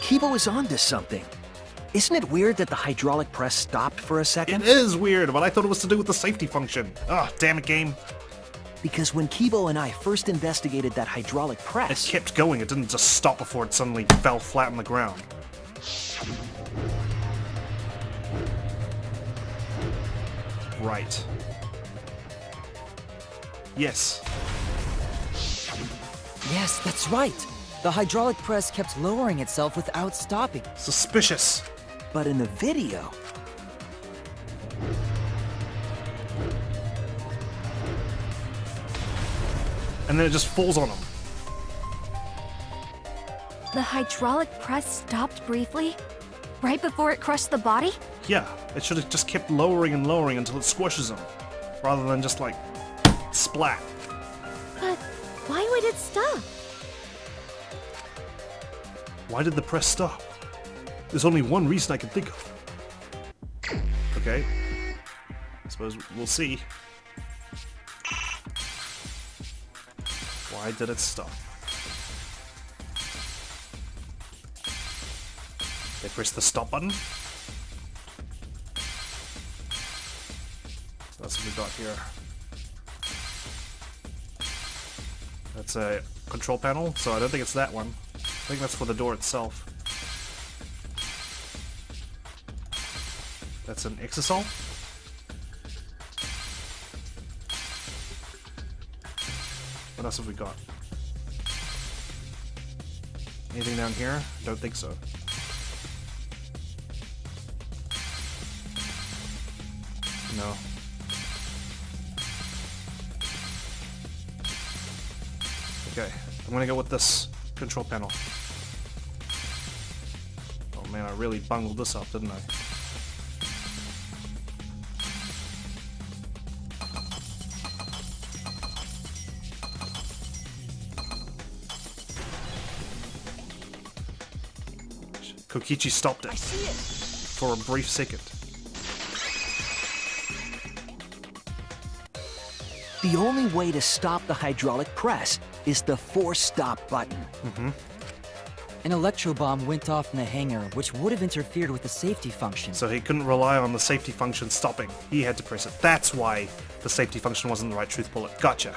Kibo is onto something. Isn't it weird that the hydraulic press stopped for a second? It is weird, but I thought it was to do with the safety function. Ah, damn it, game. Because when Kibo and I first investigated that hydraulic It press... kept going. It didn't just stop before it suddenly fell flat on the ground. Right. Yes. Yes, that's right. The hydraulic press kept lowering itself without stopping. Suspicious. But in the video... And then it just falls on him. The hydraulic press stopped briefly? Right before it crushed the body? Yeah, it should have just kept lowering and lowering until it squishes him. Rather than just like... splat. But why would it stop? Why did the press stop? There's only one reason I can think of. Okay. I suppose we'll see. Why did it stop? They pressed the stop button. That's what we got here. That's a control panel, so I don't think it's that one. I think that's for the door itself. That's an exisal. What else have we got? Anything down here? Don't think so. No. Okay, I'm gonna go with this control panel. Oh man, I really bungled this up, didn't I? Kokichi stopped it. I see it. For a brief second. The only way to stop the hydraulic press is the force stop button. An electro bomb went off in the hangar, which would have interfered with the safety function. So he couldn't rely on the safety function stopping. He had to press it. That's why the safety function wasn't the right truth bullet. Gotcha.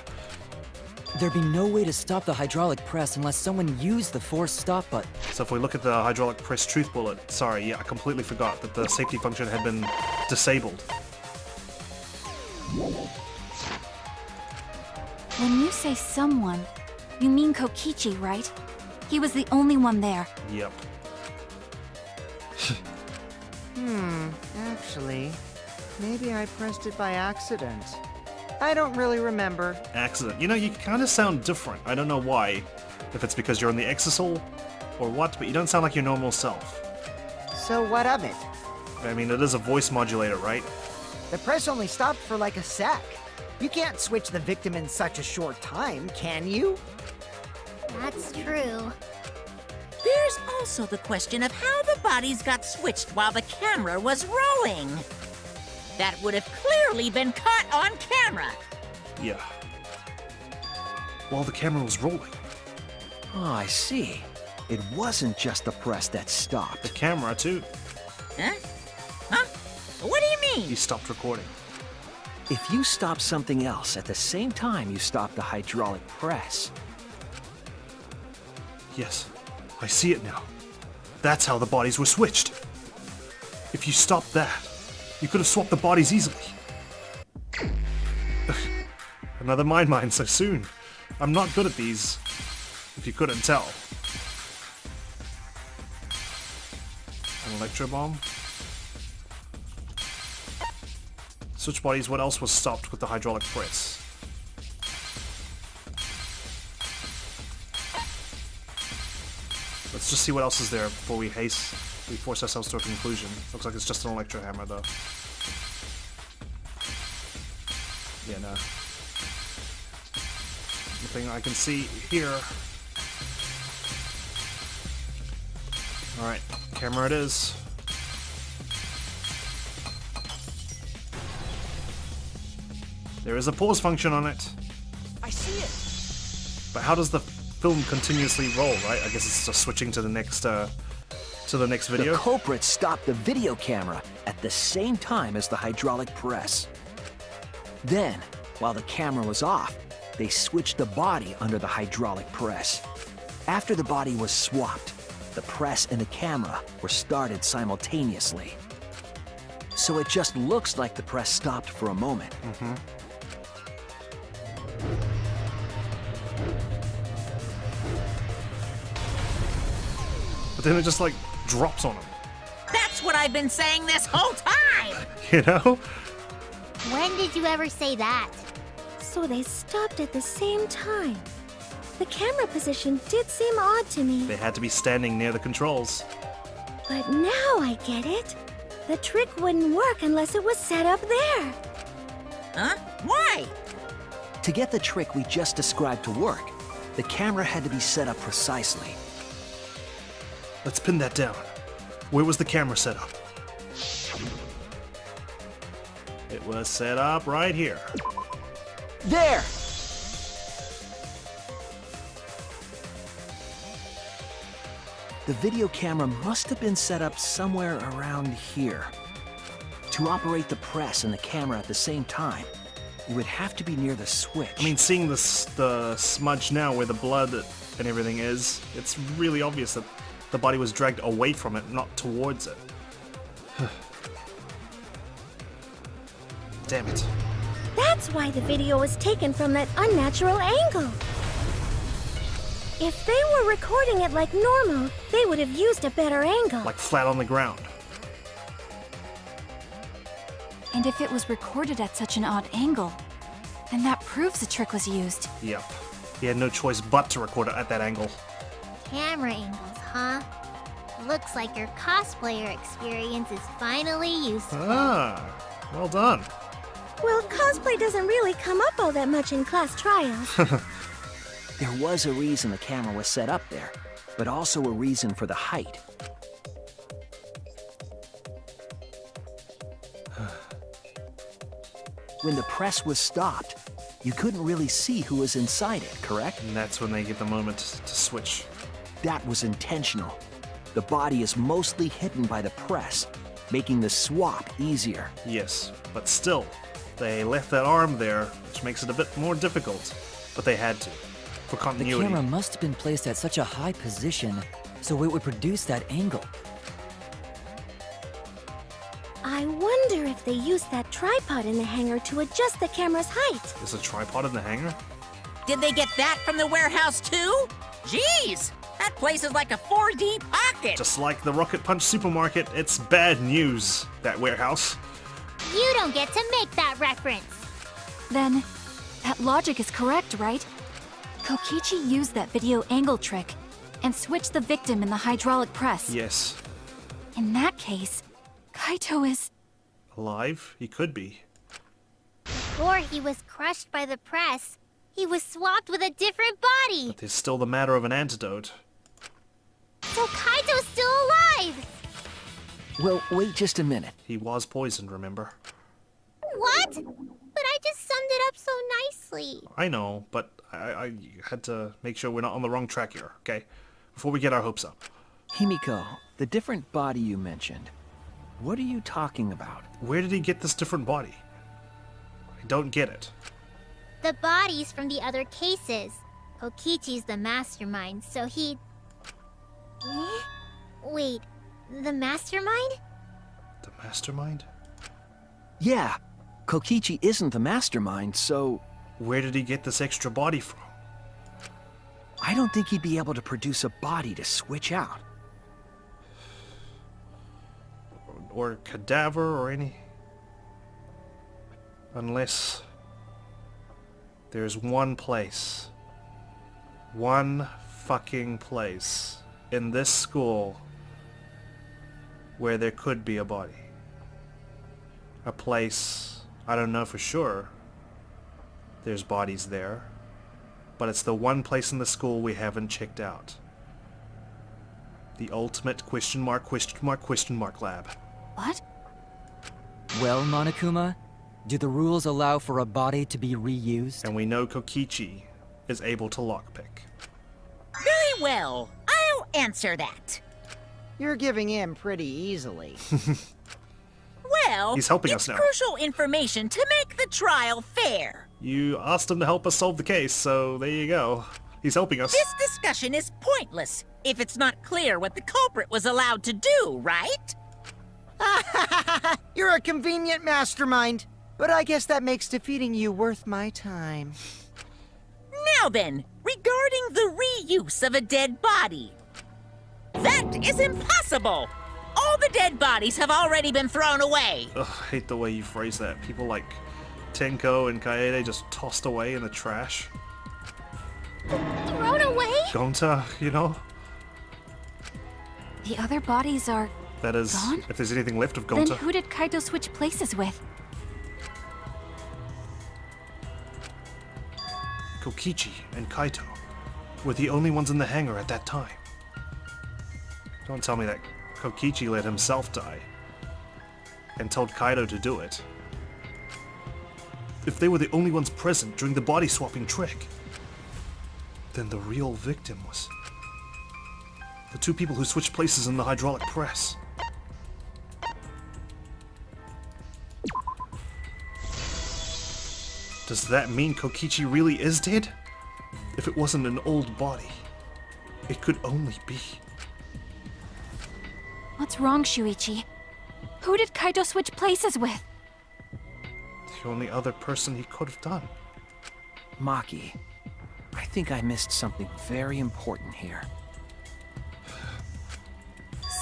There'd be no way to stop the hydraulic press unless someone used the force stop button. So if we look at the hydraulic press truth bullet, sorry, yeah, I completely forgot that the safety function had been disabled. When you say someone, you mean Kokichi, right? He was the only one there. Yep. Actually, maybe I pressed it by accident. I don't really remember. Accident. You know, you kind of sound different. I don't know why. If it's because you're on the exisal or what, but you don't sound like your normal self. So what of it? I mean, it is a voice modulator, right? The press only stopped for like a sec. You can't switch the victim in such a short time, can you? That's true. There's also the question of how the bodies got switched while the camera was rolling. That would have clearly been caught on camera. Yeah. While the camera was rolling. Oh, I see. It wasn't just the press that The stopped. camera, too. Huh? Huh? What do you He mean? stopped recording. If you stop something else at the same time you stop the hydraulic press, Yes, I see it now. That's how the bodies were switched. If you stopped that, you could have swapped the bodies easily. Another mine so soon. I'm not good at these, if you couldn't tell. An electro bomb. Switch bodies, what else was stopped with the hydraulic press? Let's just see what else is there before we force ourselves to a conclusion. Looks like it's just an electro hammer though. Yeah, no. Nothing I can see here. Alright, camera it is. There is a pause function on it. I see it. But how does the film continuously roll, right? I guess it's just switching to the next To the next The video. culprit stopped the video camera at the same time as the hydraulic press. Then, while the camera was off, they switched the body under the hydraulic press. After the body was swapped, the press and the camera were started simultaneously. So it just looks like the press stopped for a moment. But then it just like drops on him. That's what I've been saying this whole time! You know? When did you ever say that? So they stopped at the same time. The camera position did seem odd to me, They had to be standing near the controls. but now I get it. The trick wouldn't work unless it was set up there. Huh? Why? To get the trick we just described to work, the camera had to be set up precisely. Let's pin that down. Where was the camera set up? It was set up right here. There! The video camera must have been set up somewhere around here. To operate the press and the camera at the same time, you would have to be near the switch. I mean, seeing the smudge now where the blood and everything is, it's really obvious that the body was dragged away from it, not towards it. Damn it. That's why the video was taken from that unnatural angle. If they were recording it like normal, they would have used a better angle. Like flat on the ground. And if it was recorded at such an odd angle, then that proves the trick was used. Yep. He had no choice but to record it at that angle. Camera angles, huh? Looks like your cosplayer experience is finally useful. Ah, well done. Well, cosplay doesn't really come up all that much in class trials. There was a reason the camera was set up there, but also a reason for the height. When the press was stopped, you couldn't really see who was inside it, correct? And that's when they get the moment to switch. That was intentional. The body is mostly hidden by the press, making the swap easier. Yes, but still, they left that arm there, which makes it a bit more difficult. But they had to, for The continuity. camera must have been placed at such a high position, so it would produce that angle. I wonder if they used that tripod in the hangar to adjust the camera's height. There's a tripod in the hangar? Did they get that from the warehouse too? Jeez! That place is like a 4D pocket! Just like the Rocket Punch supermarket, it's bad news, that warehouse. You don't get to make that reference. Then, that logic is correct, right? Kokichi used that video angle trick and switched the victim in the hydraulic press. Yes. In that case, Kaito is... Alive? He could be. Before he was crushed by the press, he was swapped with a different body. But there's still the matter of an antidote. So Kaito's still alive! Well, wait just a minute. He was poisoned, remember? What? But I just summed it up so nicely. I know, but I had to make sure we're not on the wrong track here, okay? Before we get our hopes up. Himiko, the different body you mentioned, what are you talking about? Where did he get this different body? I don't get it. The bodies from the other cases. Kokichi's the mastermind, so he... Eh? Wait, the mastermind? The mastermind? Yeah, Kokichi isn't the mastermind, so Where did he get this extra body from? I don't think he'd be able to produce a body to switch out. Or cadaver or any... Unless... There's one place. One fucking place in this school where there could be a body. A place, I don't know for sure there's bodies there, but it's the one place in the school we haven't checked out. The ultimate question mark lab. What? Well, Monokuma, do the rules allow for a body to be reused? And we know Kokichi is able to lockpick. Very well. I'll answer that. You're giving in pretty easily. Well, He's helping it's us now. crucial information to make the trial fair. You asked him to help us solve the case, so there you go. He's helping us. This discussion is pointless if it's not clear what the culprit was allowed to do, right? You're a convenient mastermind. But I guess that makes defeating you worth my time. Now then, regarding the reuse of a dead body. That is impossible! All the dead bodies have already been thrown away. Ugh, I hate the way you phrase that. People like Tenko and Kaede just tossed away in the trash. Thrown away? Gonta, you know? The other bodies are... That is, Gone? if there's anything left of Then Gonta. who did Kaito switch places with? Kokichi and Kaito were the only ones in the hangar at that time. Don't tell me that Kokichi let himself die and told Kaito to do it. If they were the only ones present during the body swapping trick, then the real victim was the two people who switched places in the hydraulic press. Does that mean Kokichi really is dead? If it wasn't an old body, it could only be. What's wrong, Shuichi? Who did Kaito switch places with? The only other person he could have done. Maki, I think I missed something very important here.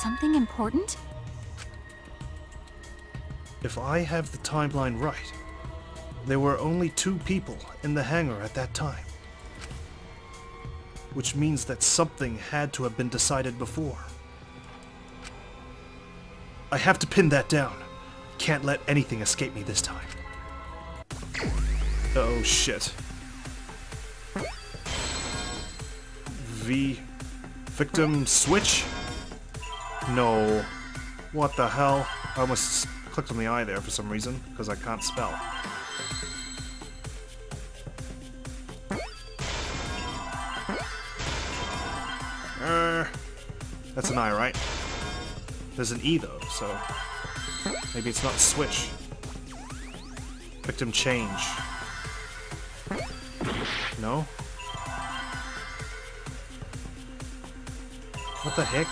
Something important? If I have the timeline right, there were only 2 people in the hangar at that time. Which means that something had to have been decided before. I have to pin that down. Can't let anything escape me this time. Oh shit. Victim switch? No. What the hell? I almost clicked on the eye there for some reason, because I can't spell. That's an I, right? There's an E though, so maybe it's not switch. Victim change. No? What the heck?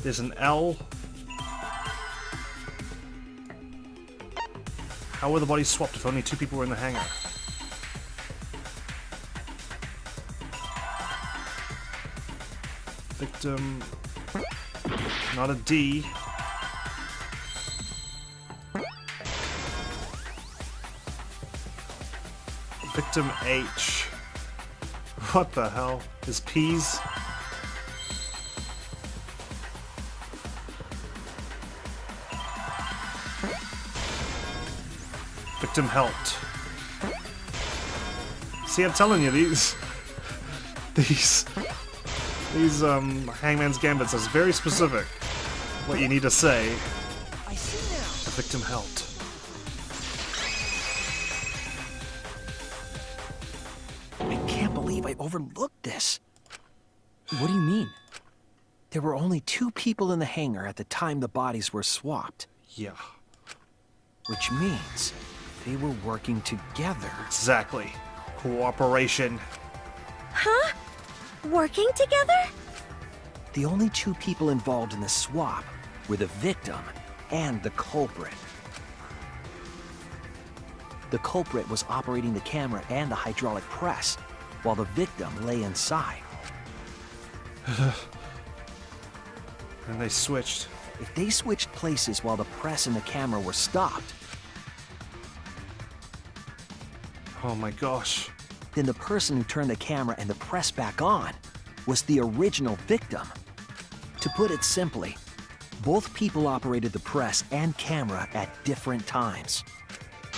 There's an L. How were the bodies swapped if only 2 people were in the hangar? Victim... Not a D. Victim H. What the hell? Is P's? Victim helped. See, I'm telling you, these Hangman's Gambits is very specific. What you need to say. I see now. The victim helped. I can't believe I overlooked this. What do you mean? There were only 2 people in the hangar at the time the bodies were swapped, Yeah, which means they were working together. exactly. Cooperation. Huh? Working together? The only 2 people involved in the swap were the victim and the culprit. The culprit was operating the camera and the hydraulic press, while the victim lay inside. And they switched. If they switched places while the press and the camera were stopped, Oh my gosh. then the person who turned the camera and the press back on was the original victim. To put it simply, both people operated the press and camera at different times.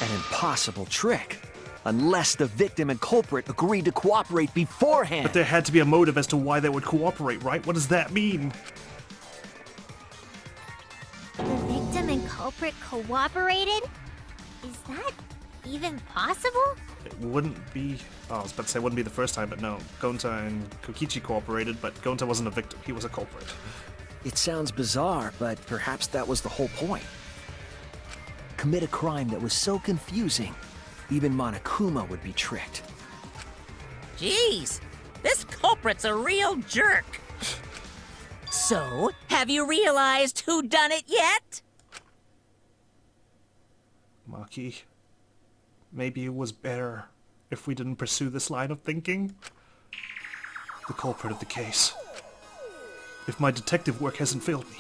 An impossible trick, unless the victim and culprit agreed to cooperate beforehand. But there had to be a motive as to why they would cooperate, right? What does that mean? The victim and culprit cooperated? Is that even possible? it wouldn't be... Oh, I was about to say it wouldn't be the first time, but no. Gonta and Kokichi cooperated, but Gonta wasn't a victim. He was a culprit. It sounds bizarre, but perhaps that was the whole point. Commit a crime that was so confusing, even Monokuma would be tricked. Jeez, this culprit's a real jerk. So, have you realized who done it yet? Maki, maybe it was better if we didn't pursue this line of thinking. The culprit of the case. If my detective work hasn't failed me,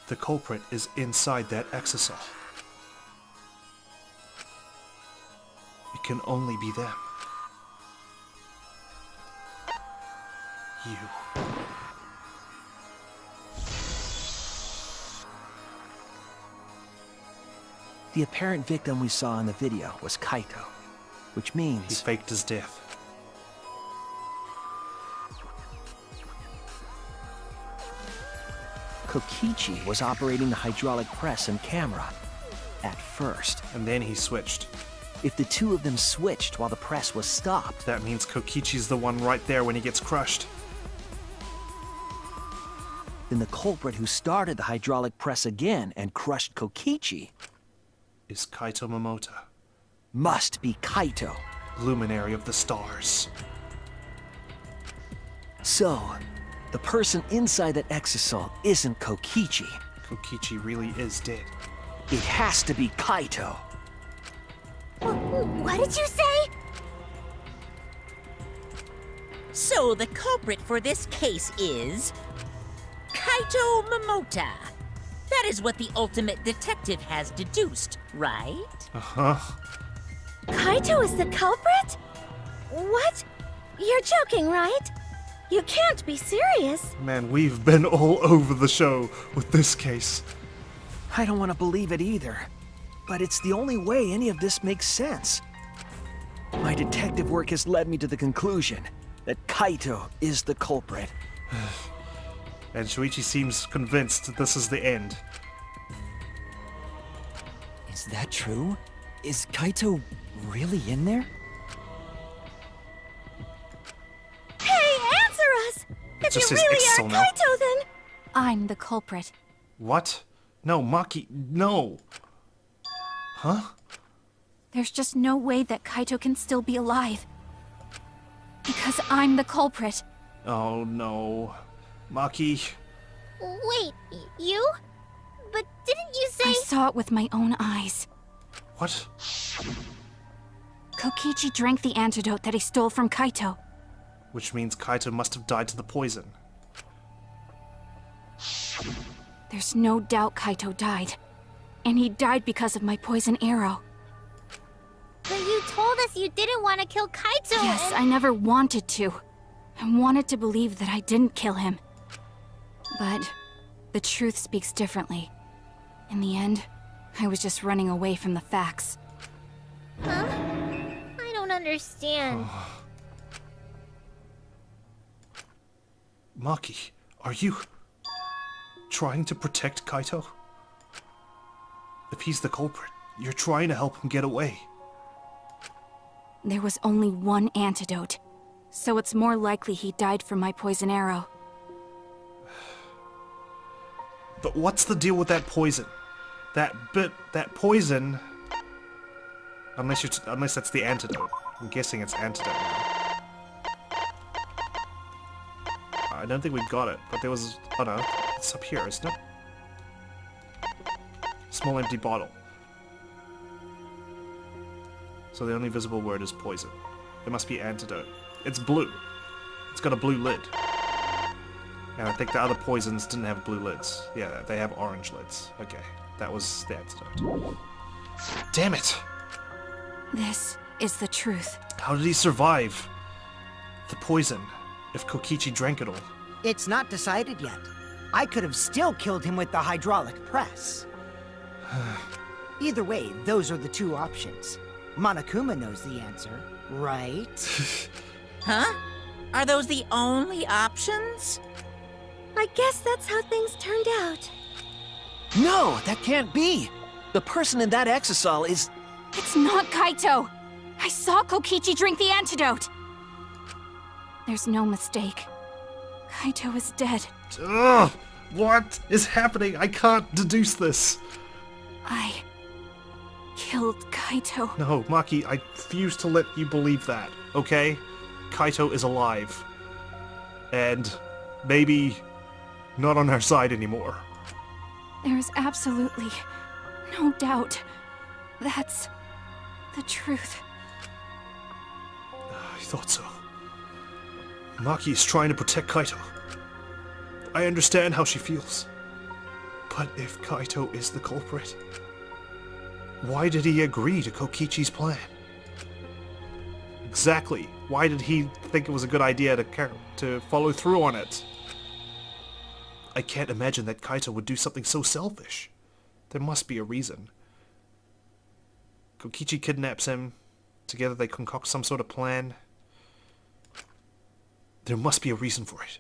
the culprit is inside that exisal. It can only be them. You. The apparent victim we saw in the video was Kaito, which He means faked his death. Kokichi was operating the hydraulic press and camera at first. And then he switched. If the two of them switched while the press was stopped, That means Kokichi's the one right there when he gets crushed. then the culprit who started the hydraulic press again and crushed Kokichi Is Kaito Momota, must be Kaito. luminary of the stars. So, the person inside that exisal isn't Kokichi. Kokichi really is dead. It has to be Kaito. What did you say? So the culprit for this case is... Kaito Momota. That is what the ultimate detective has deduced, right? Uh-huh. Kaito is the culprit? What? You're joking, right? You can't be serious. Man, we've been all over the show with this case. I don't want to believe it either, but it's the only way any of this makes sense. My detective work has led me to the conclusion that Kaito is the culprit. And Shuichi seems convinced that this is the end. Is that true? Is Kaito really in there? Hey, answer us! If Just you his really exo are now. Kaito, then... I'm the culprit. What? No, Maki, no! Huh? There's just no way that Kaito can still be alive. Because I'm the culprit. Oh no. Maki, Wait, you? But didn't you say... I saw it with my own eyes. what? Kokichi drank the antidote that he stole from Kaito. Which means Kaito must have died to the poison. There's no doubt Kaito died. And he died because of my poison arrow. But you told us you didn't want to kill Kaito. Yes, and... I never wanted to. I wanted to believe that I didn't kill him. But the truth speaks differently. In the end, I was just running away from the facts. Huh? I don't understand. Maki, are you trying to protect Kaito? If he's the culprit, you're trying to help him get away. There was only one antidote, so it's more likely he died from my poison arrow. But what's the deal with that poison? That poison... Unless that's the antidote. I'm guessing it's antidote now. I don't think we got it, but there was... Oh no, it's up here, isn't it? Small empty bottle. So the only visible word is poison. It must be antidote. It's blue. It's got a blue lid. And I think the other poisons didn't have blue lids. Yeah, they have orange lids. Okay, that was the antidote. Damn it! This is the truth. How did he survive the poison if Kokichi drank it all? It's not decided yet. I could have still killed him with the hydraulic press. Either way, those are the two options. Monokuma knows the answer, right? Huh? Are those the only options? I guess that's how things turned out. No, that can't be! The person in that exisal is... It's not Kaito! I saw Kokichi drink the antidote! There's no mistake. Kaito is dead. Ugh! What is happening? I can't deduce this. I killed Kaito. No, Maki, I refuse to let you believe that, okay? Kaito is alive. And maybe not on our side anymore. There is absolutely no doubt. That's the truth. I thought so. Maki is trying to protect Kaito. I understand how she feels. But if Kaito is the culprit, why did he agree to Kokichi's plan? Exactly. Why did he think it was a good idea to follow through on it? I can't imagine that Kaito would do something so selfish. There must be a reason. Kokichi kidnaps him. Together they concoct some sort of plan. There must be a reason for it.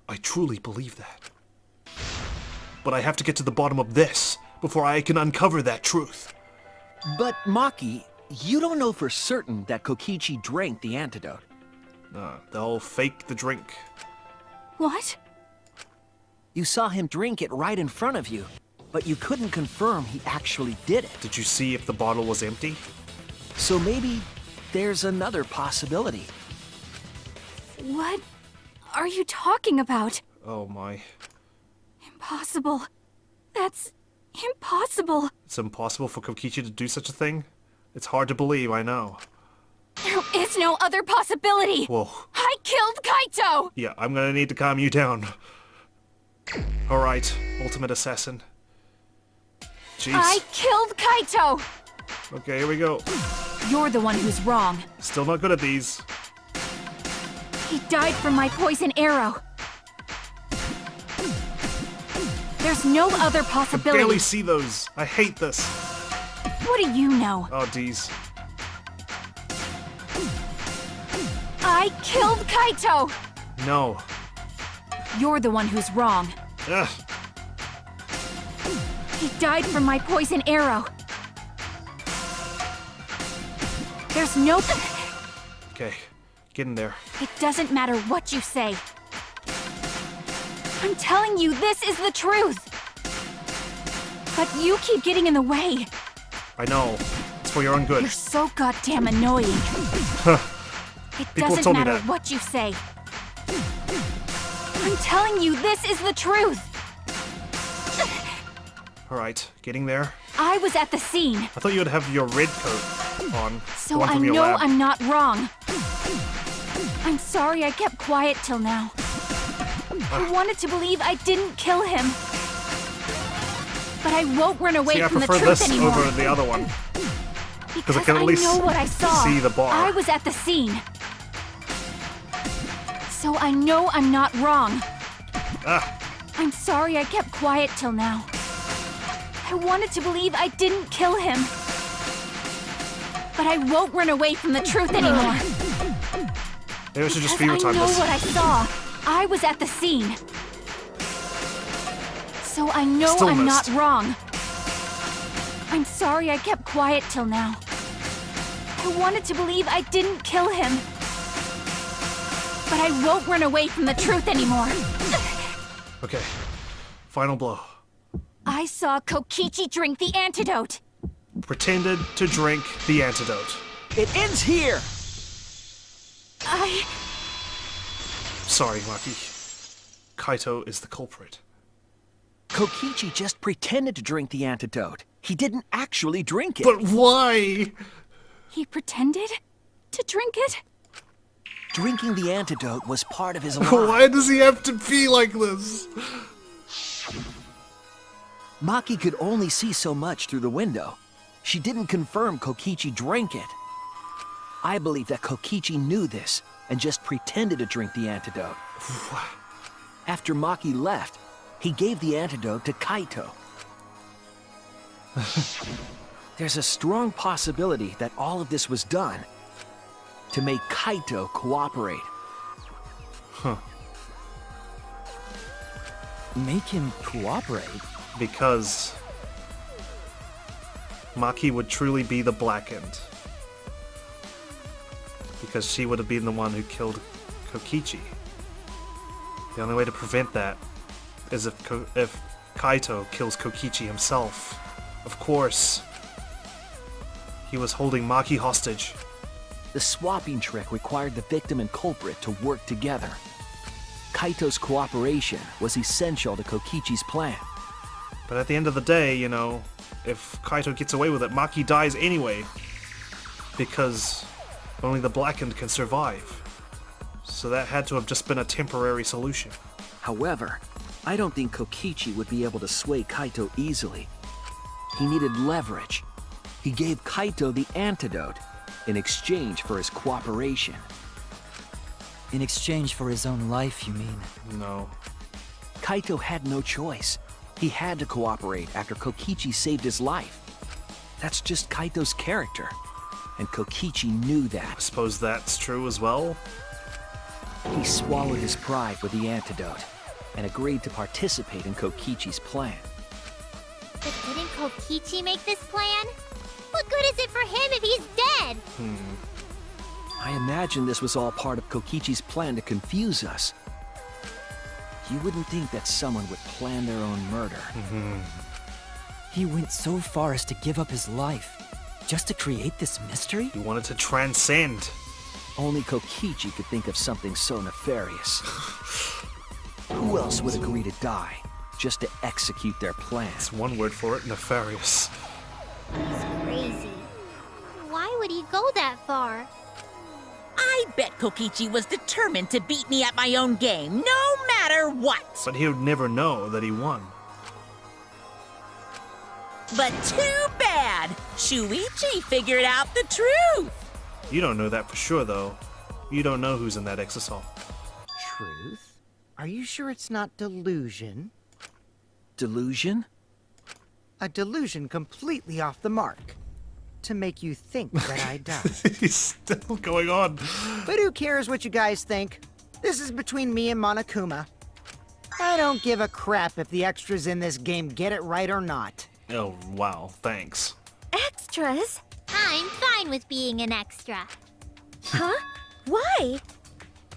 I truly believe that. But I have to get to the bottom of this before I can uncover that truth. But Maki, you don't know for certain that Kokichi drank the antidote. They'll fake the drink. What? You saw him drink it right in front of you, but you couldn't confirm he actually did it. Did you see if the bottle was empty? So maybe there's another possibility. What are you talking about? Oh my. Impossible. That's impossible. It's impossible for Kokichi to do such a thing? It's hard to believe, I know. There is no other possibility. Whoa. I killed Kaito! Yeah, I'm gonna need to calm you down. Alright, Ultimate Assassin. Jeez. I killed Kaito! Okay, here we go. You're the one who's wrong. Still not good at these. He died from my poison arrow. There's no other I possibility. barely see those. I hate this. What do you know? Oh, geez. I killed Kaito! No. You're the one who's wrong. Ugh. He died from my poison arrow. There's no... Okay, get in there. It doesn't matter what you say. I'm telling you, this is the truth. But you keep getting in the way. I know. It's for your own good. You're so goddamn annoying. It People doesn't told me matter that. what you say. I'm telling you, this is the truth. Alright, getting there. I was at the scene, I thought you would have your red coat on. so the one I from your know lab. I'm not wrong. I'm sorry I kept quiet till now. I wanted to believe I didn't kill him. But I won't run away See, I from the prefer truth this anymore. over the other one. Because I can at least know what I saw. see the bar. I was at the scene. So I know I'm not wrong. Ah, I'm sorry I kept quiet till now. I wanted to believe I didn't kill him. But I won't run away from the truth anymore. maybe I should just Because fever I time know this. what I saw. I was at the scene. So I know Still I'm missed. not wrong. I'm sorry I kept quiet till now. I wanted to believe I didn't kill him. But I won't run away from the truth anymore. Okay, final blow. I saw Kokichi drink the antidote. Pretended to drink the antidote. It ends here! Sorry, Maki. Kaito is the culprit. Kokichi just pretended to drink the antidote. He didn't actually drink it. But why? He pretended to drink it? Drinking the antidote was part of his lie. Why does he have to be like this? Maki could only see so much through the window. She didn't confirm Kokichi drank it. I believe that Kokichi knew this and just pretended to drink the antidote. After Maki left, he gave the antidote to Kaito. There's a strong possibility that all of this was done to make Kaito cooperate. Make him cooperate? Because Maki would truly be the blackened. because she would have been the one who killed Kokichi. The only way to prevent that is if Kaito kills Kokichi himself. Of course. He was holding Maki hostage. The swapping trick required the victim and culprit to work together. Kaito's cooperation was essential to Kokichi's plan. But at the end of the day, you know, if Kaito gets away with it, Maki dies anyway. Because only the blackened can survive. So that had to have just been a temporary solution. However, I don't think Kokichi would be able to sway Kaito easily. He needed leverage. He gave Kaito the antidote in exchange for his cooperation. In exchange for his own life, you mean? No. Kaito had no choice. He had to cooperate after Kokichi saved his life. That's just Kaito's character. And Kokichi knew I that. suppose that's true as well. He swallowed his pride with the antidote and agreed to participate in Kokichi's plan. But didn't Kokichi make this plan? What good is it for him if he's dead? I imagine this was all part of Kokichi's plan to confuse us. You wouldn't think that someone would plan their own murder. He went so far as to give up his life, just to create this mystery? He wanted to transcend. Only Kokichi could think of something so nefarious. Who else would agree to die just to execute their plan? That's one word for it, nefarious. He's crazy. Why would he go that far? I bet Kokichi was determined to beat me at my own game, no matter what. But he would never know that he won. But too bad! Shuichi figured out the truth! You don't know that for sure, though. You don't know who's in that exisal. Truth? Are you sure it's not delusion? Delusion? A delusion completely off the mark. To make you think that I died. He's still going on. But who cares what you guys think? This is between me and Monokuma. I don't give a crap if the extras in this game get it right or not. Oh, wow. Thanks. Extras? I'm fine with being an extra. Huh? Why?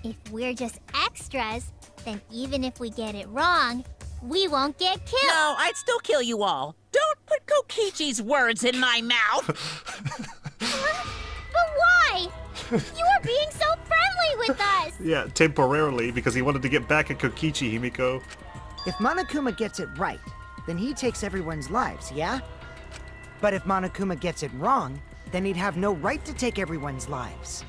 If we're just extras, then even if we get it wrong, we won't get killed. No, I'd still kill you all. Don't put Kokichi's words in my mouth! But why? You are being so friendly with us. Yeah, temporarily, because he wanted to get back at Kokichi, Himiko. If Monokuma gets it right, then he takes everyone's lives, yeah? But if Monokuma gets it wrong, then he'd have no right to take everyone's lives.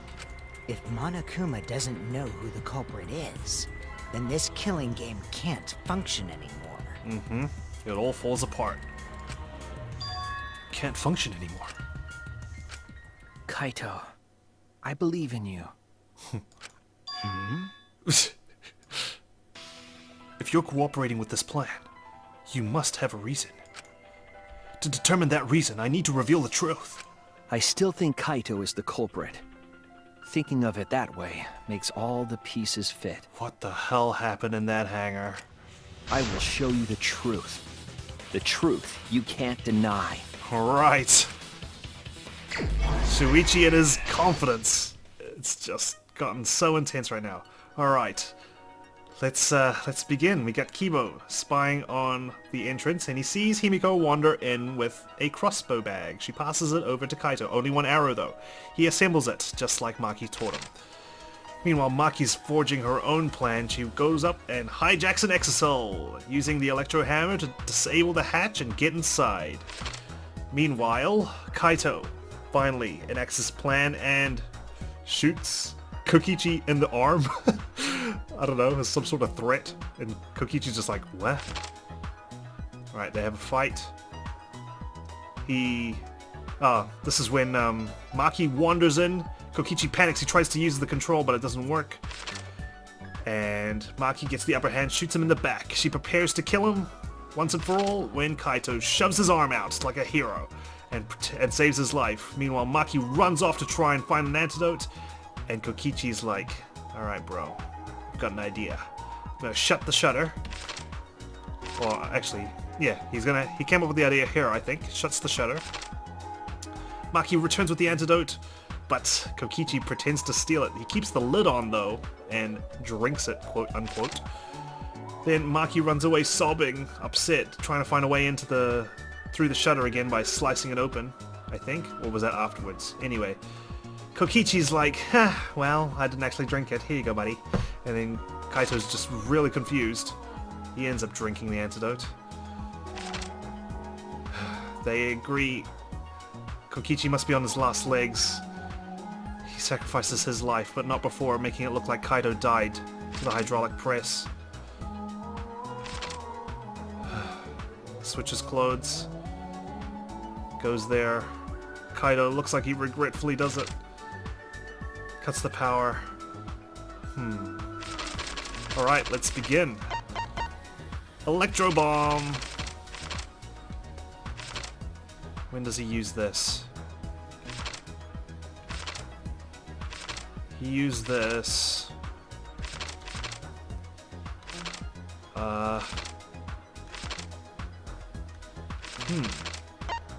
If Monokuma doesn't know who the culprit is, then this killing game can't function anymore. It all falls apart. Can't function anymore. Kaito, I believe in you. If you're cooperating with this plan, you must have a reason. To determine that reason, I need to reveal the truth. I still think Kaito is the culprit. Thinking of it that way makes all the pieces fit. What the hell happened in that hangar? I will show you the truth. The truth you can't deny. Alright. Shuichi and his confidence. It's just gotten so intense right now. Alright. Let's begin. We got Kibo spying on the entrance, and he sees Himiko wander in with a crossbow bag. She passes it over to Kaito. Only one arrow, though. He assembles it, just like Maki taught him. Meanwhile, Maki's forging her own plan. She goes up and hijacks an exisal, using the electro hammer to disable the hatch and get inside. Meanwhile, Kaito finally enacts his plan and shoots Kokichi in the arm. I don't know, as some sort of threat, and Kokichi's just like, what? Alright, they have a fight. This is when Maki wanders in. Kokichi panics, he tries to use the control, but it doesn't work. And Maki gets the upper hand, shoots him in the back. She prepares to kill him once and for all when Kaito shoves his arm out like a hero and saves his life. Meanwhile, Maki runs off to try and find an antidote, and Kokichi's like, alright bro, I've got an idea. I'm gonna shut the shutter. Well, actually, yeah, he came up with the idea here, I think. Shuts the shutter. Maki returns with the antidote, but Kokichi pretends to steal it. He keeps the lid on, though, and drinks it, quote unquote. Then Maki runs away sobbing, upset, trying to find a way into through the shutter again by slicing it open, I think. Or was that afterwards? Anyway, Kokichi's like, well, I didn't actually drink it. Here you go, buddy. And then Kaito's just really confused. He ends up drinking the antidote. They agree Kokichi must be on his last legs. He sacrifices his life, but not before making it look like Kaito died to the hydraulic press. Switches clothes. Goes there. Kaito looks like he regretfully does it. Cuts the power. Alright, let's begin. Electro bomb! When does he use this? He used this.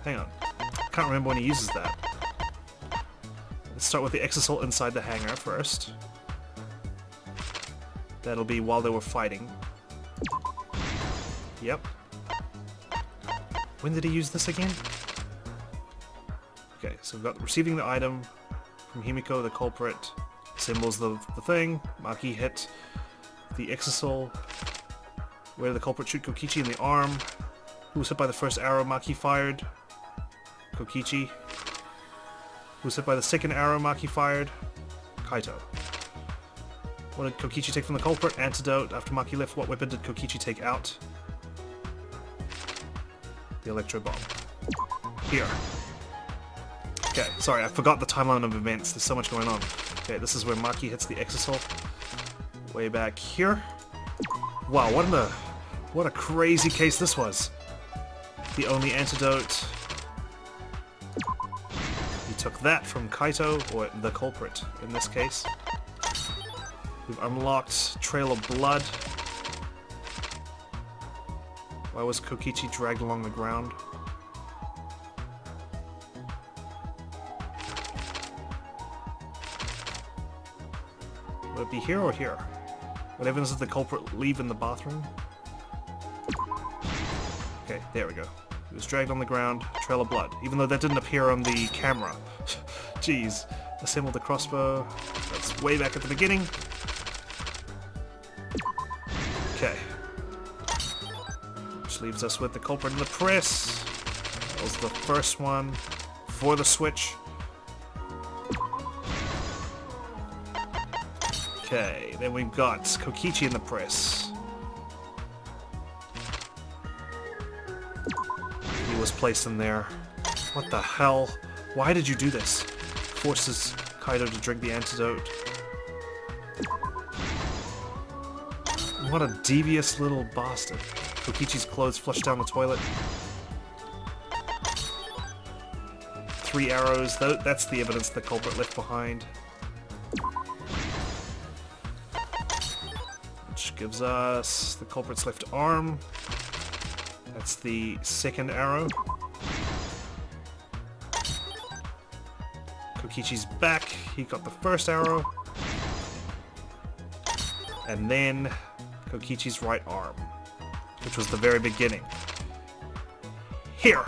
Hang on. Can't remember when he uses that. Let's start with the exisal inside the hangar first. That'll be while they were fighting. Yep. When did he use this again? Okay, so we've got receiving the item from Himiko, the culprit. Symbols the thing. Maki hit the exisal. Where did the culprit shoot Kokichi in the arm? Who was hit by the first arrow Maki fired? Kokichi. Who was hit by the second arrow Maki fired? Kaito. What did Kokichi take from the culprit? Antidote. After Maki left, what weapon did Kokichi take out? The electro bomb. Here. Okay, sorry, I forgot the timeline of events. There's so much going on. Okay, this is where Maki hits the exisal. Way back here. Wow, what a crazy case this was. The only antidote. He took that from Kaito, or the culprit in this case. We've unlocked Trail of Blood. Why was Kokichi dragged along the ground? Would it be here or here? What evidence did the culprit leave in the bathroom? Okay, there we go. He was dragged on the ground, trail of blood, even though that didn't appear on the camera. Jeez. Assembled the crossbow. That's way back at the beginning. Okay. Which leaves us with the culprit in the press. That was the first one for the switch. Okay, then we've got Kokichi in the press. He was placed in there. What the hell? Why did you do this? Forces Kaito to drink the antidote. What a devious little bastard. Kokichi's clothes flushed down the toilet. 3 arrows. That's the evidence the culprit left behind. Which gives us the culprit's left arm. That's the second arrow. Kokichi's back. He got the first arrow. And then Kokichi's right arm, which was the very beginning. Here!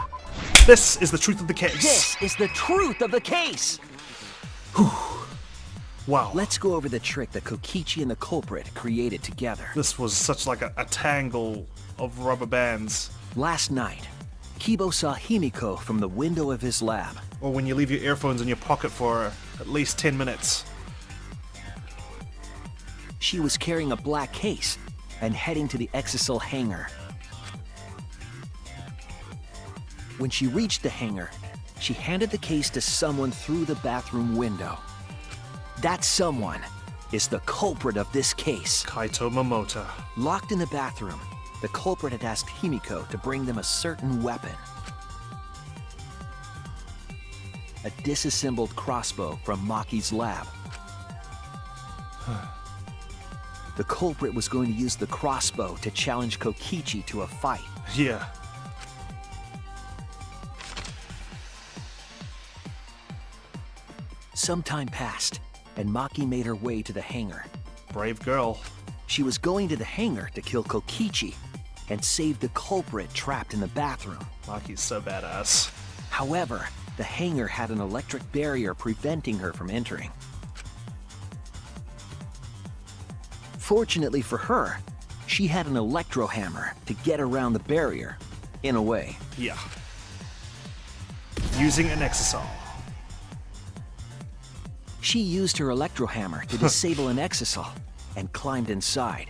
This is the truth of the case! This is the truth of the case! Wow. Let's go over the trick that Kokichi and the culprit created together. This was such like a tangle of rubber bands. Last night, Kibo saw Himiko from the window of his lab. Or when you leave your earphones in your pocket for at least 10 minutes. She was carrying a black case and heading to the exisal hangar. When she reached the hangar, she handed the case to someone through the bathroom window. That someone is the culprit of this case. Kaito Momota. Locked in the bathroom, the culprit had asked Himiko to bring them a certain weapon. A disassembled crossbow from Maki's lab. The culprit was going to use the crossbow to challenge Kokichi to a fight. Yeah. Some time passed, and Maki made her way to the hangar. Brave girl. She was going to the hangar to kill Kokichi and save the culprit trapped in the bathroom. Maki's so badass. However, the hangar had an electric barrier preventing her from entering. Fortunately for her, she had an electro hammer to get around the barrier, in a way. Yeah. Using an exisal. She used her electro hammer to disable an exisal and climbed inside.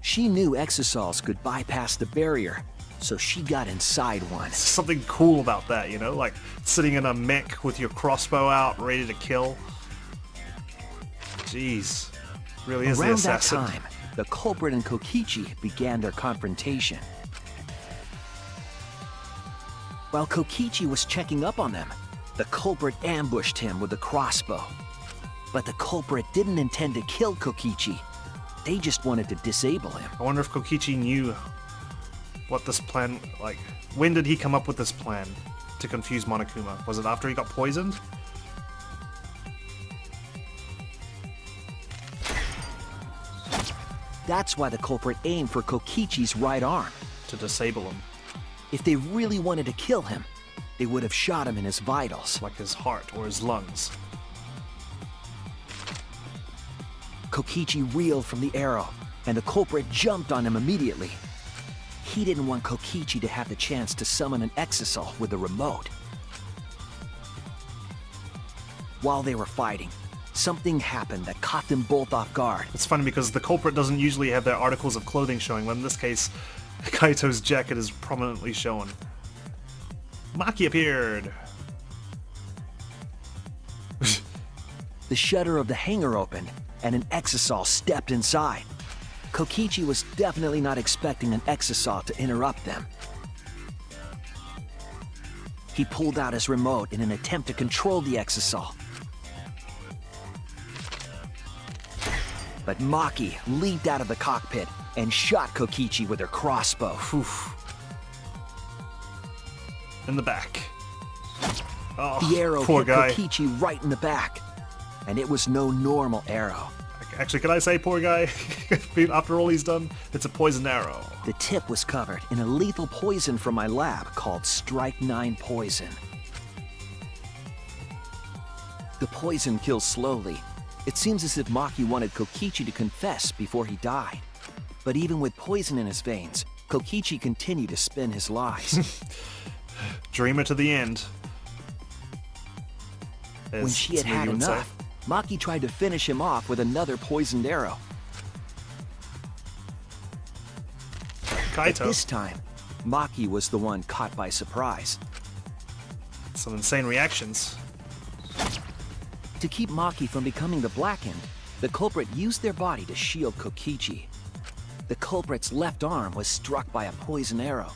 She knew exisals could bypass the barrier, so she got inside one. There's something cool about that, you know? Like sitting in a mech with your crossbow out, ready to kill. Jeez. Really is the Around that assassin. time, the culprit and Kokichi began their confrontation. While Kokichi was checking up on them, the culprit ambushed him with a crossbow. But the culprit didn't intend to kill Kokichi. They just wanted to disable him. I wonder if Kokichi knew what this plan, like, when did he come up with this plan to confuse Monokuma? Was it after he got poisoned? That's why the culprit aimed for Kokichi's right arm. To disable him, If they really wanted to kill him, they would have shot him in his vitals. like his heart or his lungs. Kokichi reeled from the arrow, and the culprit jumped on him immediately. He didn't want Kokichi to have the chance to summon an exisal with a remote. While they were fighting, something happened that caught them both off guard. It's funny because the culprit doesn't usually have their articles of clothing showing, but in this case, Kaito's jacket is prominently shown. Maki appeared! The shutter of the hangar opened, and an exisal stepped inside. Kokichi was definitely not expecting an exisal to interrupt them. He pulled out his remote in an attempt to control the exisal. But Maki leaped out of the cockpit and shot Kokichi with her crossbow. Oof. In the back. Oh, The arrow poor hit guy. Kokichi right in the back, and it was no normal arrow. Actually, can I say poor guy? After all he's done, it's a poisoned arrow. The tip was covered in a lethal poison from my lab called Strike 9 poison. The poison kills slowly. It seems as if Maki wanted Kokichi to confess before he died. But even with poison in his veins, Kokichi continued to spin his lies. Dreamer to the end. When she had had enough, Maki tried to finish him off with another poisoned arrow. But Kaito. this time, Maki was the one caught by surprise. Some insane reactions. To keep Maki from becoming the Blackened, the culprit used their body to shield Kokichi. The culprit's left arm was struck by a poison arrow.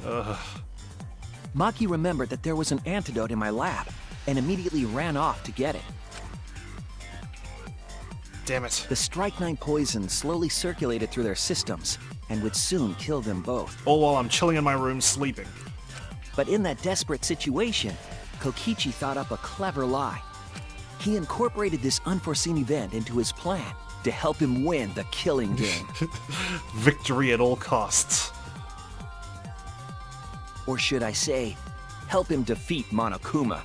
Ugh. Maki remembered that there was an antidote in my lab and immediately ran off to get it. Damn it. The Strike 9 poison slowly circulated through their systems and would soon kill them both. All while I'm chilling in my room sleeping. But in that desperate situation, Kokichi thought up a clever lie. He incorporated this unforeseen event into his plan to help him win the killing game. Victory at all costs. Or should I say, help him defeat Monokuma.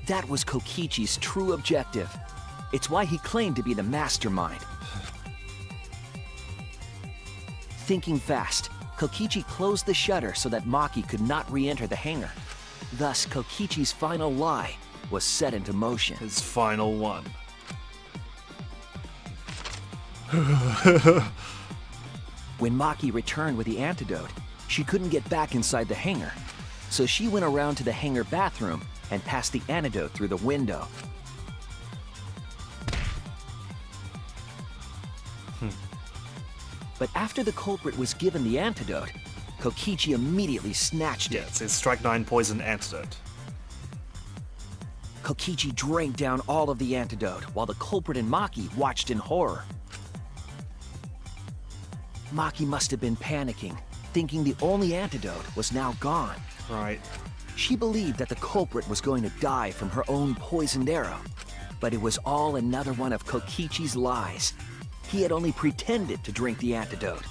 That was Kokichi's true objective. It's why he claimed to be the mastermind. Thinking fast, Kokichi closed the shutter so that Maki could not re-enter the hangar. Thus, Kokichi's final lie was set into motion. His final one. When Maki returned with the antidote, she couldn't get back inside the hangar. So she went around to the hangar bathroom and passed the antidote through the window. But after the culprit was given the antidote, Kokichi immediately snatched Yeah, it. it's his Strike 9 poison antidote. Kokichi drank down all of the antidote while the culprit and Maki watched in horror. Maki must have been panicking, thinking the only antidote was now gone. Right. She believed that the culprit was going to die from her own poisoned arrow. But it was all another one of Kokichi's lies. He had only pretended to drink the antidote.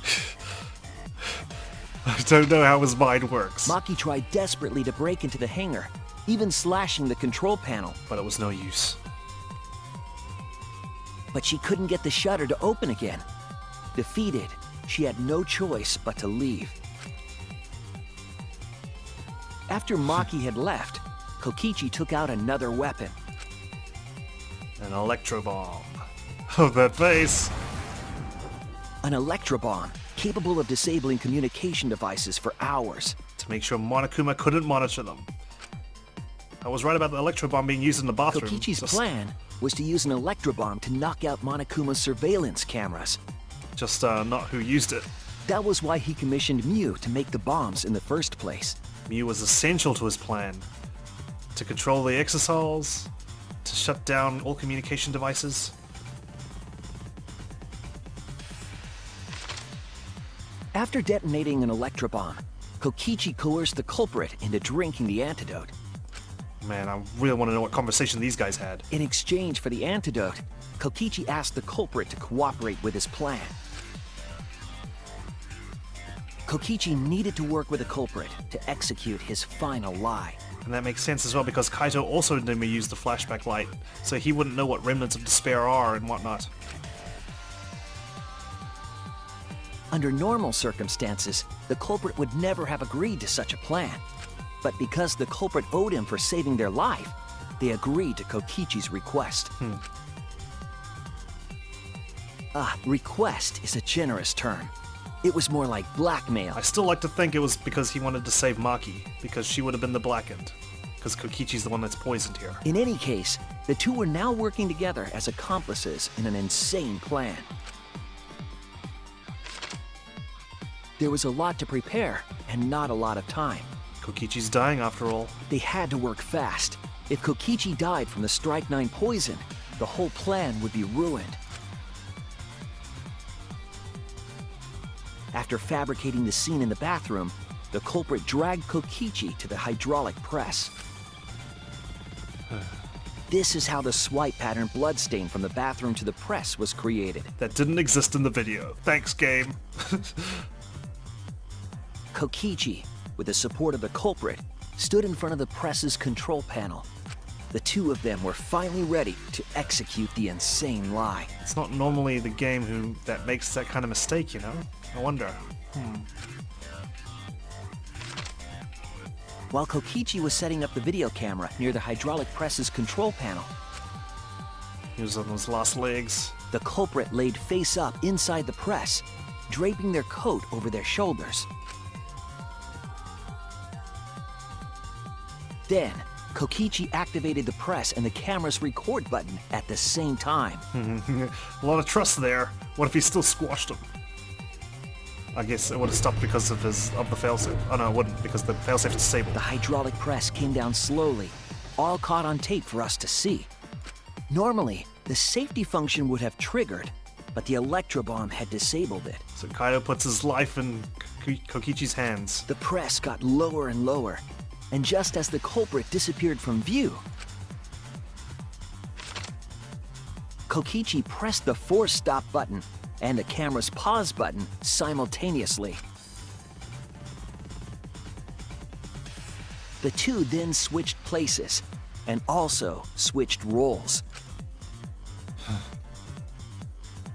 I don't know how his mind works. Maki tried desperately to break into the hangar, even slashing the control panel. But it was no use. But she couldn't get the shutter to open again. Defeated, she had no choice but to leave. After Maki had left, Kokichi took out another weapon. An electro bomb. Oh, that face! An electro bomb, capable of disabling communication devices for hours. To make sure Monokuma couldn't monitor them. I was right about the electro bomb being used in the bathroom. Kokichi's plan was to use an electro bomb to knock out Monokuma's surveillance cameras. Just not who used it. That was why he commissioned Mew to make the bombs in the first place. Mew was essential to his plan. To control the exosols, to shut down all communication devices. After detonating an electro bomb, Kokichi coerced the culprit into drinking the antidote. Man, I really want to know what conversation these guys had. In exchange for the antidote, Kokichi asked the culprit to cooperate with his plan. Kokichi needed to work with the culprit to execute his final lie. And that makes sense as well because Kaito also never used the flashback light, so he wouldn't know what remnants of despair are and whatnot. Under normal circumstances, the culprit would never have agreed to such a plan. But because the culprit owed him for saving their life, they agreed to Kokichi's request. Request is a generous term. It was more like blackmail. I still like to think it was because he wanted to save Maki, because she would have been the blackened. Because Kokichi's the one that's poisoned here. In any case, the two were now working together as accomplices in an insane plan. There was a lot to prepare, and not a lot of time. Kokichi's dying after all. They had to work fast. If Kokichi died from the Strike 9 poison, the whole plan would be ruined. After fabricating the scene in the bathroom, the culprit dragged Kokichi to the hydraulic press. This is how the swipe pattern bloodstain from the bathroom to the press was created. That didn't exist in the video. Thanks, game. Kokichi, with the support of the culprit, stood in front of the press's control panel. The two of them were finally ready to execute the insane lie. It's not normally the game that makes that kind of mistake, you know? I wonder. While Kokichi was setting up the video camera near the hydraulic press's control panel, He was on those last legs. the culprit laid face up inside the press, draping their coat over their shoulders. Then, Kokichi activated the press and the camera's record button at the same time. A lot of trust there. What if he still squashed him? I guess it would have stopped because of the failsafe. Oh no, it wouldn't, because the failsafe is disabled. The hydraulic press came down slowly, all caught on tape for us to see. Normally, the safety function would have triggered, but the electro bomb had disabled it. So Kaido puts his life in Kokichi's hands. The press got lower and lower, and just as the culprit disappeared from view, Kokichi pressed the force stop button and the camera's pause button simultaneously. The two then switched places and also switched roles.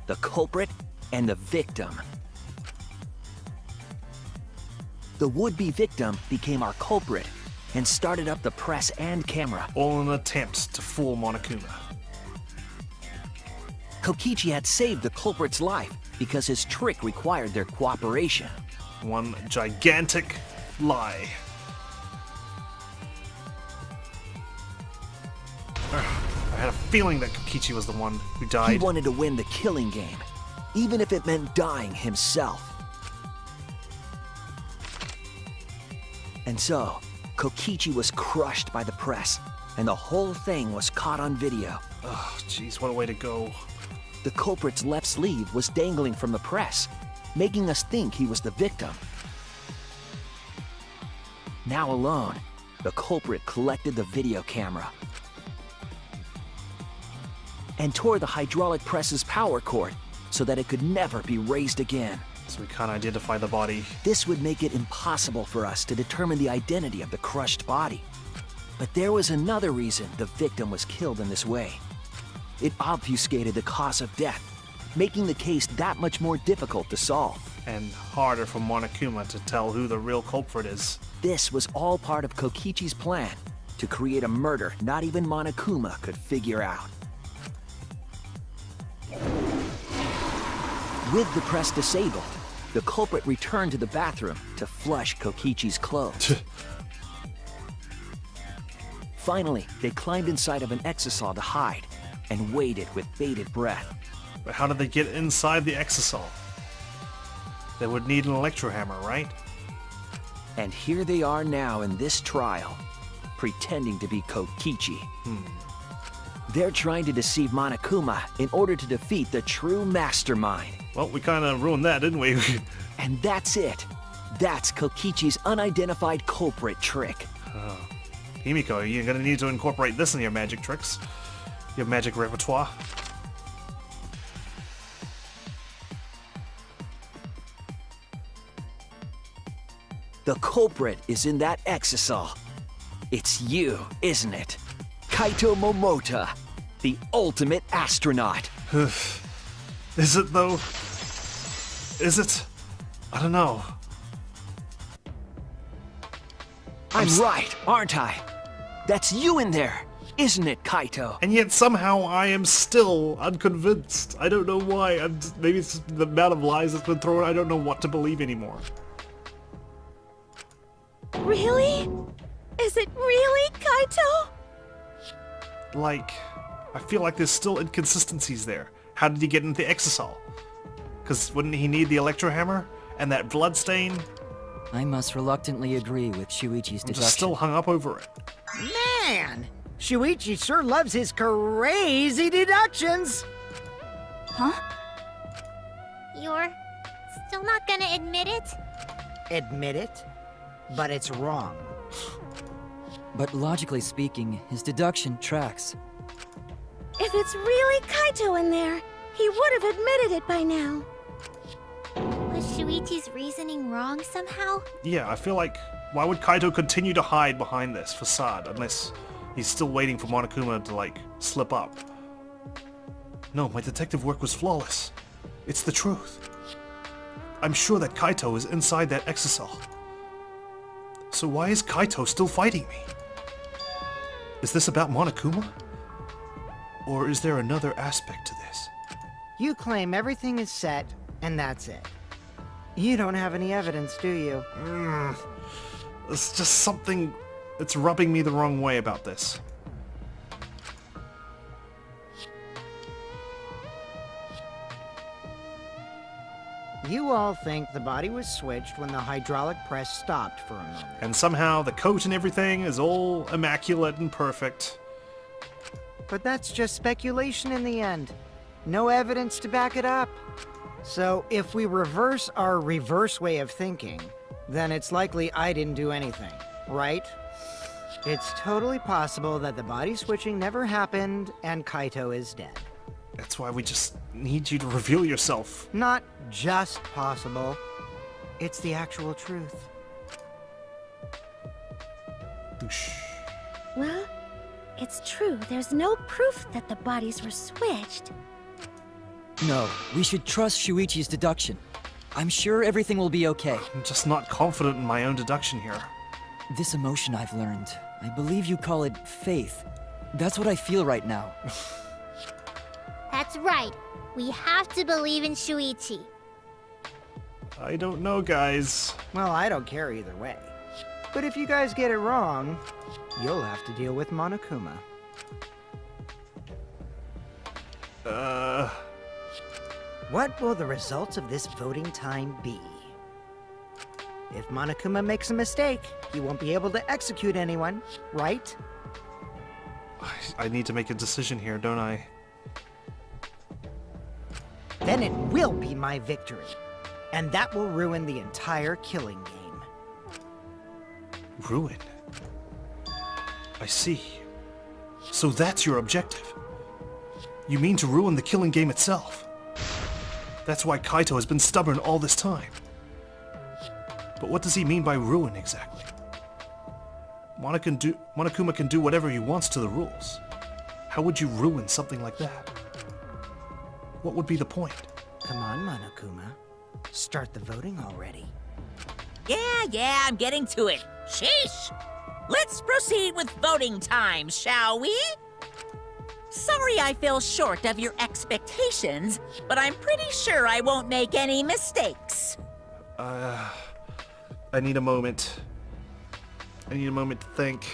The culprit and the victim. The would-be victim became our culprit and started up the press and camera. All in an attempt to fool Monokuma. Kokichi had saved the culprit's life because his trick required their cooperation. One gigantic lie. I had a feeling that Kokichi was the one who He died. wanted to win the killing game, even if it meant dying himself. And so, Kokichi was crushed by the press, and the whole thing was caught on video. Oh, jeez, what a way to go. The culprit's left sleeve was dangling from the press, making us think he was the victim. Now alone, the culprit collected the video camera and tore the hydraulic press's power cord so that it could never be raised again. So we can't identify the body. This would make it impossible for us to determine the identity of the crushed body. But there was another reason the victim was killed in this way. It obfuscated the cause of death, making the case that much more difficult to solve. And harder for Monokuma to tell who the real culprit is. This was all part of Kokichi's plan to create a murder not even Monokuma could figure out. With the press disabled, the culprit returned to the bathroom to flush Kokichi's clothes. Finally, they climbed inside of an exisal to hide and waited with bated breath. But how did they get inside the exisal? They would need an electrohammer, right? And here they are now in this trial, pretending to be Kokichi. They're trying to deceive Monokuma in order to defeat the true mastermind. Well, we kind of ruined that, didn't we? And that's it. That's Kokichi's unidentified culprit trick. Himiko, you're gonna need to incorporate this in your magic tricks. Your magic repertoire. The culprit is in that exisal. It's you, isn't it? Kaito Momota, the ultimate astronaut. Is it, though? Is it? I don't know. I'm right, aren't I? That's you in there, isn't it, Kaito? And yet somehow I am still unconvinced. I don't know why. Maybe it's the amount of lies that's been thrown. I don't know what to believe anymore. Really? Is it really Kaito? Like, I feel like there's still inconsistencies there. How did he get into the exisal? Because wouldn't he need the electrohammer? And that blood stain? I must reluctantly agree with Shuichi's I'm deduction. just still hung up over it. Man, Shuichi sure loves his crazy deductions. Huh? You're still not gonna admit it? Admit it, but it's wrong. But logically speaking, his deduction tracks. If it's really Kaito in there, he would have admitted it by now. Was Shuichi's reasoning wrong somehow? Yeah, I feel like, why would Kaito continue to hide behind this facade unless he's still waiting for Monokuma to, like, slip up? No, my detective work was flawless. It's the truth. I'm sure that Kaito is inside that exisal. So why is Kaito still fighting me? Is this about Monokuma? Or is there another aspect to this? You claim everything is set, and that's it. You don't have any evidence, do you? There's just something that's rubbing me the wrong way about this. You all think the body was switched when the hydraulic press stopped for a moment. And somehow the coat and everything is all immaculate and perfect. But that's just speculation in the end. No evidence to back it up. So if we reverse our reverse way of thinking, then it's likely I didn't do anything, right? It's totally possible that the body switching never happened and Kaito is dead. That's why we just need you to reveal yourself. Not just possible. It's the actual truth. Shh. Well, it's true. There's no proof that the bodies were switched. No, we should trust Shuichi's deduction. I'm sure everything will be okay. I'm just not confident in my own deduction here. This emotion I've learned, I believe you call it faith. That's what I feel right now. That's right. We have to believe in Shuichi. I don't know, guys. Well, I don't care either way. But if you guys get it wrong, you'll have to deal with Monokuma. What will the results of this voting time be? If Monokuma makes a mistake, he won't be able to execute anyone, right? I need to make a decision here, don't I? Then it will be my victory. And that will ruin the entire killing game. Ruin? I see. So that's your objective. You mean to ruin the killing game itself. That's why Kaito has been stubborn all this time. But what does he mean by ruin exactly? Monokuma can do whatever he wants to the rules. How would you ruin something like that? What would be the point? Come on, Monokuma. Start the voting already. Yeah, I'm getting to it. Sheesh! Let's proceed with voting time, shall we? Sorry I fell short of your expectations, but I'm pretty sure I won't make any mistakes. I need a moment. I need a moment to think.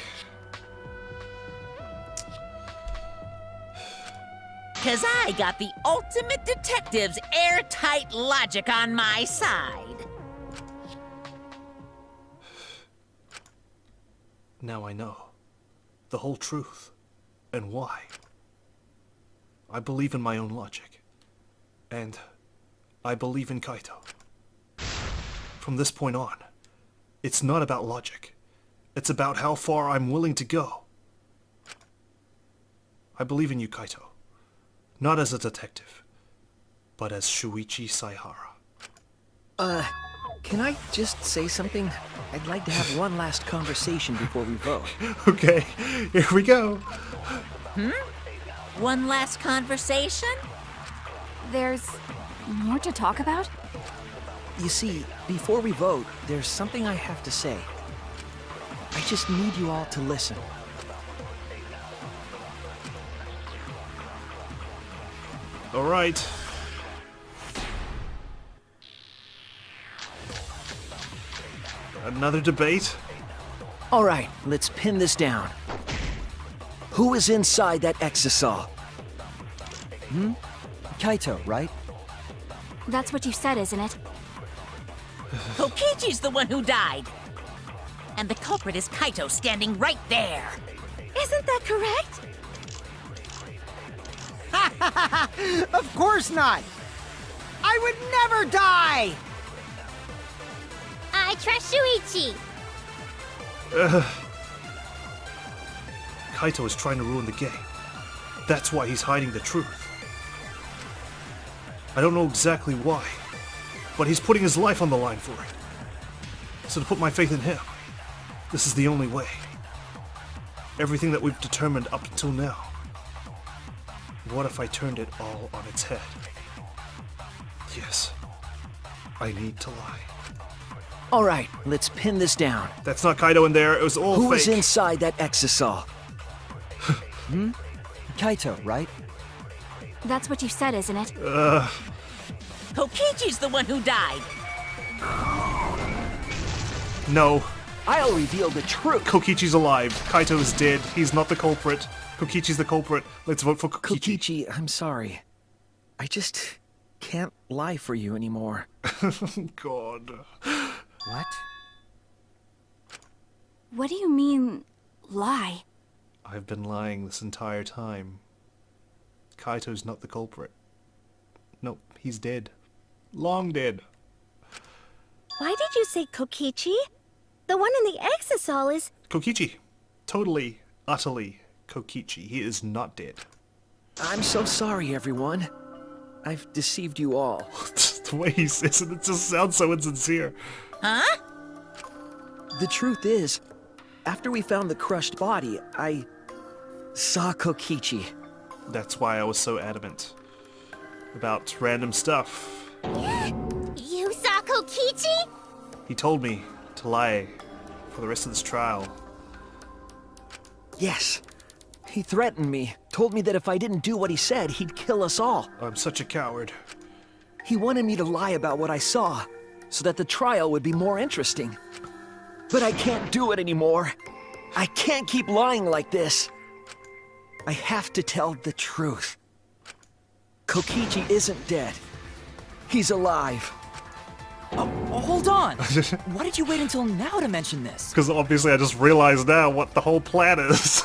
Cause I got the ultimate detective's airtight logic on my side. Now I know the whole truth and why. I believe in my own logic. And I believe in Kaito. From this point on, it's not about logic. It's about how far I'm willing to go. I believe in you, Kaito. Not as a detective, but as Shuichi Saihara. Can I just say something? I'd like to have one last conversation before we vote. Okay, here we go. One last conversation? There's more to talk about? You see, before we vote, there's something I have to say. I just need you all to listen. All right. Another debate? All right, let's pin this down. Who is inside that exisal? Kaito, right? That's what you said, isn't it? Kokichi's the one who died. And the culprit is Kaito standing right there. Isn't that correct? Of course not! I would never die! I trust Shuichi. Kaito is trying to ruin the game. That's why he's hiding the truth. I don't know exactly why, but he's putting his life on the line for it. So to put my faith in him, this is the only way. Everything that we've determined up until now. What if I turned it all on its head? Yes, I need to lie. All right, let's pin this down. That's not Kaito in there, it was all Who fake. is inside that exisal? Kaito, right? That's what you said, isn't it? Kokichi's the one who died. No, I'll reveal the truth. Kokichi's alive. Kaito is dead. He's not the culprit. Kokichi's the culprit. Let's vote for Kokichi. Kokichi, I'm sorry. I just can't lie for you anymore. God. What? What do you mean, lie? I've been lying this entire time. Kaito's not the culprit. Nope, he's dead. Long dead. Why did you say Kokichi? The one in the exisal is... Kokichi. Totally, utterly Kokichi. He is not dead. I'm so sorry, everyone. I've deceived you all. The way he says it just sounds so insincere. Huh? The truth is, after we found the crushed body, I saw Kokichi. That's why I was so adamant about random stuff. You saw Kokichi? He told me to lie for the rest of this trial. Yes. He threatened me, told me that if I didn't do what he said, he'd kill us all. I'm such a coward. He wanted me to lie about what I saw, so that the trial would be more interesting. But I can't do it anymore. I can't keep lying like this. I have to tell the truth. Kokichi isn't dead. He's alive. Oh, hold on! Why did you wait until now to mention this? Because obviously I just realized now what the whole plan is.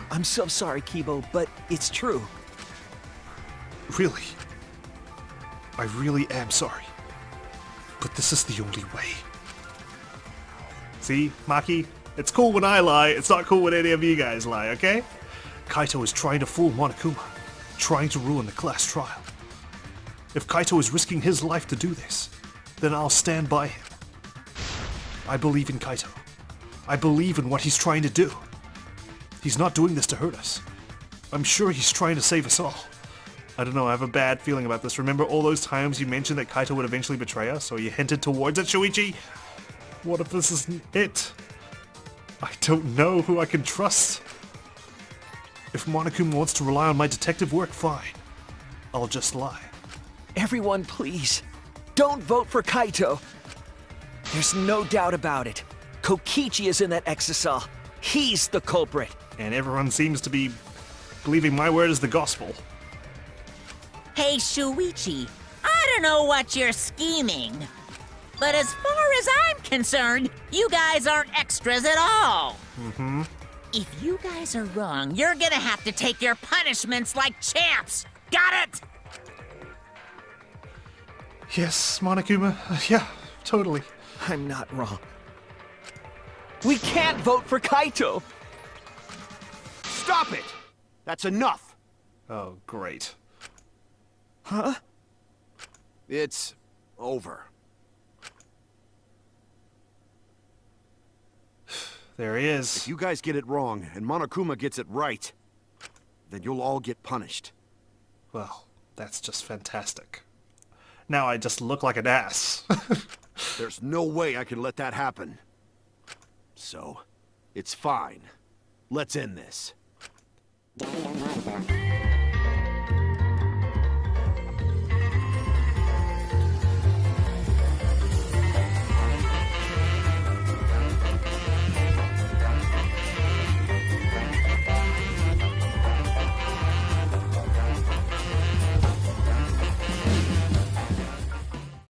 I'm so sorry, Kibo, but it's true. Really? I really am sorry. But this is the only way. See, Maki? It's cool when I lie, it's not cool when any of you guys lie, okay? Kaito is trying to fool Monokuma, trying to ruin the class trial. If Kaito is risking his life to do this, then I'll stand by him. I believe in Kaito. I believe in what he's trying to do. He's not doing this to hurt us. I'm sure he's trying to save us all. I don't know, I have a bad feeling about this. Remember all those times you mentioned that Kaito would eventually betray us, or you hinted towards it, Shuichi? What if this isn't it? I don't know who I can trust. If Monokuma wants to rely on my detective work, fine. I'll just lie. Everyone, please, don't vote for Kaito. There's no doubt about it. Kokichi is in that exisal. He's the culprit. And everyone seems to be believing my word is the gospel. Hey, Shuichi, I don't know what you're scheming, but as far as I'm concerned, you guys aren't extras at all. Mm-hmm. If you guys are wrong, you're gonna have to take your punishments like champs. Got it? Yes, Monokuma. Yeah, totally. I'm not wrong. We can't vote for Kaito! Stop it! That's enough! Oh, great. Huh? It's over. There he is. If you guys get it wrong and Monokuma gets it right, then you'll all get punished. Well, that's just fantastic. Now I just look like an ass. There's no way I can let that happen. So, it's fine. Let's end this.